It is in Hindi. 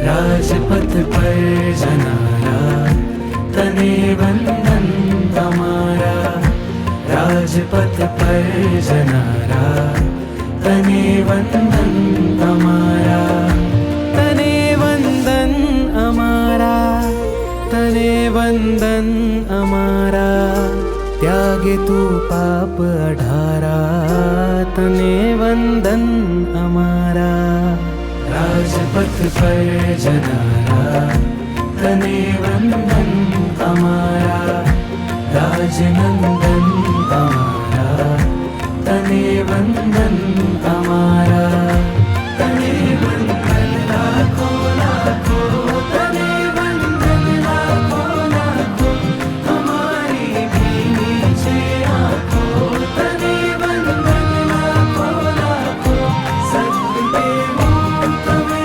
राजपथ पर जनारा तने वंदन हमारा। राजपथ पर जनारा तने वंदन हमारा। तने वंदन हमारा, तने वंदन हमारा। त्यागे तू पाप अढारा, तने वंदन हमारा। राजपथ पर जनारा तने वंदन हमारा। राजनंदन हमारा तने वंदन हमारा।